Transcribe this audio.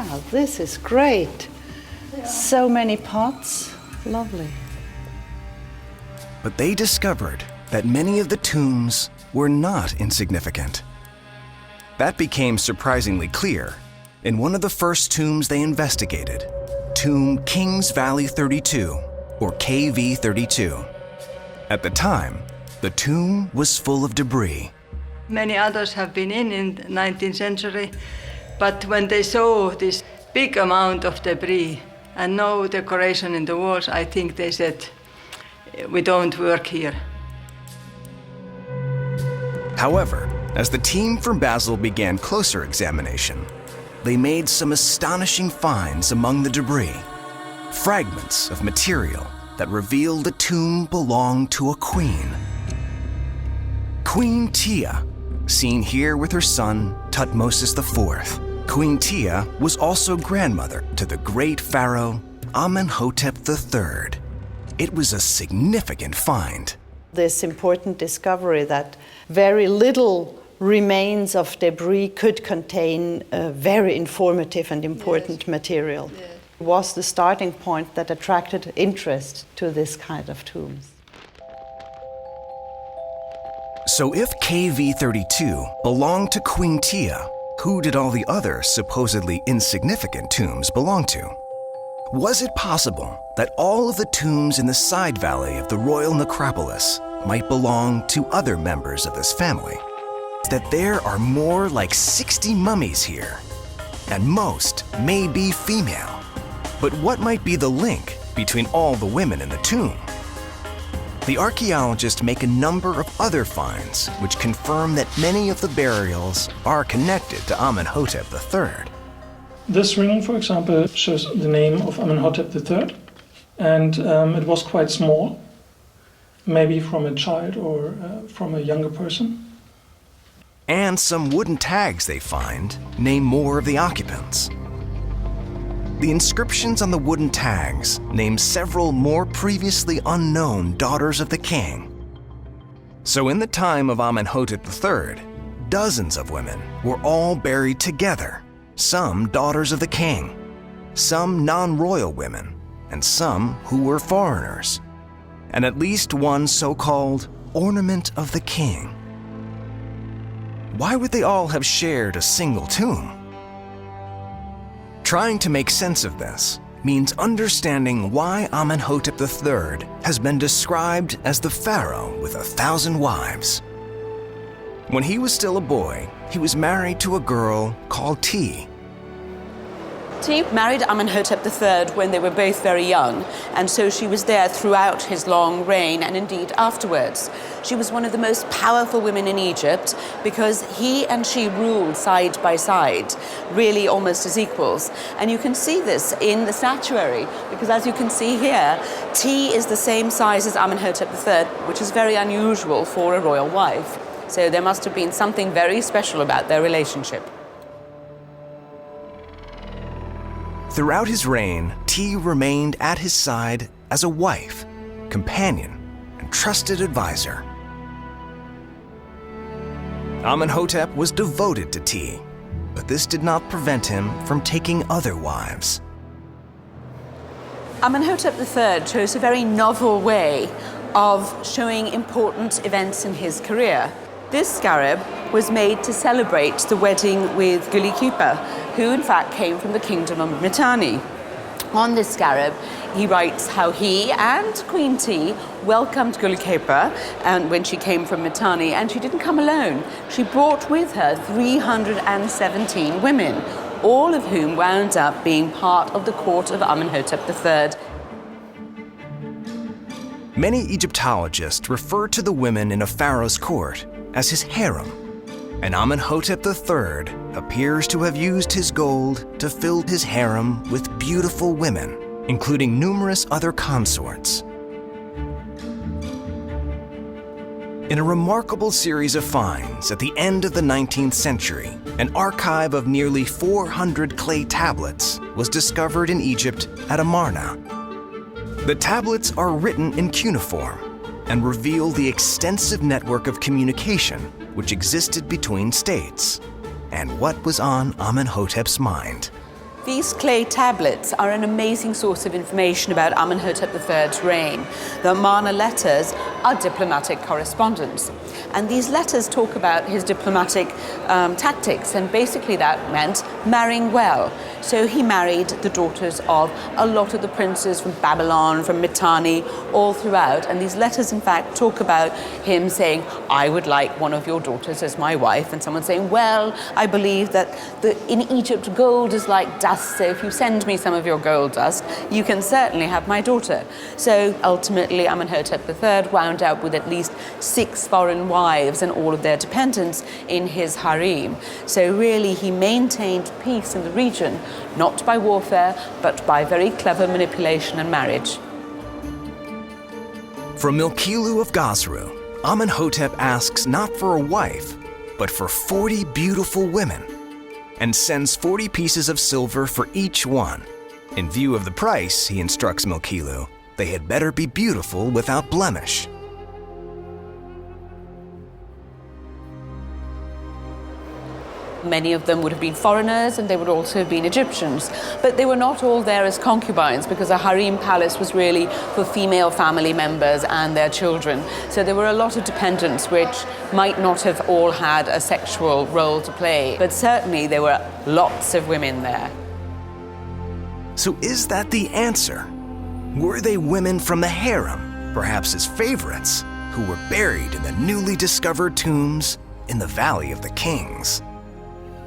Wow, this is great. So many pots. Lovely. But they discovered that many of the tombs were not insignificant. That became surprisingly clear in one of the first tombs they investigated, Tomb Kings Valley 32, or KV32. At the time, the tomb was full of debris. Many others have been in the 19th century, but when they saw this big amount of debris and no decoration in the walls, I think they said, we don't work here. However, as the team from Basel began closer examination, they made some astonishing finds among the debris. Fragments of material that revealed the tomb belonged to a queen. Queen Tia, seen here with her son Tutmosis IV. Queen Tia was also grandmother to the great pharaoh Amenhotep III. It was a significant find. This important discovery that very little remains of debris could contain very informative and important material. Yes. Was the starting point that attracted interest to this kind of tombs. So if KV32 belonged to Queen Tia, who did all the other supposedly insignificant tombs belong to? Was it possible that all of the tombs in the side valley of the royal necropolis might belong to other members of this family? That there are more like 60 mummies here, and most may be female. But what might be the link between all the women in the tomb? The archaeologists make a number of other finds which confirm that many of the burials are connected to Amenhotep III. This ring, for example, shows the name of Amenhotep III, and it was quite small, maybe from a child or from a younger person. And some wooden tags they find name more of the occupants. The inscriptions on the wooden tags name several more previously unknown daughters of the king. So in the time of Amenhotep III, dozens of women were all buried together, some daughters of the king, some non-royal women, and some who were foreigners, and at least one so-called ornament of the king. Why would they all have shared a single tomb? Trying to make sense of this means understanding why Amenhotep III has been described as the pharaoh with 1,000 wives. When he was still a boy, he was married to a girl called Ti. Ti married Amenhotep III when they were both very young, and so she was there throughout his long reign and indeed afterwards. She was one of the most powerful women in Egypt because he and she ruled side by side, really almost as equals. And you can see this in the statuary, because as you can see here, Ti is the same size as Amenhotep III, which is very unusual for a royal wife. So there must have been something very special about their relationship. Throughout his reign, Ti remained at his side as a wife, companion, and trusted advisor. Amenhotep was devoted to Ti, but this did not prevent him from taking other wives. Amenhotep III chose a very novel way of showing important events in his career. This scarab was made to celebrate the wedding with Guli Kupa, who in fact came from the kingdom of Mitanni. On this scarab, he writes how he and Queen Ti welcomed Guli Kupa and when she came from Mitanni, and she didn't come alone. She brought with her 317 women, all of whom wound up being part of the court of Amenhotep III. Many Egyptologists refer to the women in a pharaoh's court as his harem, and Amenhotep III appears to have used his gold to fill his harem with beautiful women, including numerous other consorts. In a remarkable series of finds at the end of the 19th century, an archive of nearly 400 clay tablets was discovered in Egypt at Amarna. The tablets are written in cuneiform and reveal the extensive network of communication which existed between states and what was on Amenhotep's mind. These clay tablets are an amazing source of information about Amenhotep III's reign. The Mana letters are diplomatic correspondence. And these letters talk about his diplomatic tactics, and basically that meant marrying well. So he married the daughters of a lot of the princes from Babylon, from Mitanni, all throughout. And these letters, in fact, talk about him saying, I would like one of your daughters as my wife. And someone saying, well, I believe that in Egypt gold is like dust, so if you send me some of your gold dust, you can certainly have my daughter. So ultimately, Amenhotep III wound up with at least 6 foreign wives and all of their dependents in his harem. So really, he maintained peace in the region, not by warfare, but by very clever manipulation and marriage. From Milkilu of Gazru, Amenhotep asks not for a wife, but for 40 beautiful women, and sends 40 pieces of silver for each one. In view of the price, he instructs Milkilu, they had better be beautiful without blemish. Many of them would have been foreigners, and they would also have been Egyptians. But they were not all there as concubines, because a harem palace was really for female family members and their children. So there were a lot of dependents which might not have all had a sexual role to play. But certainly there were lots of women there. So is that the answer? Were they women from the harem, perhaps his favorites, who were buried in the newly discovered tombs in the Valley of the Kings?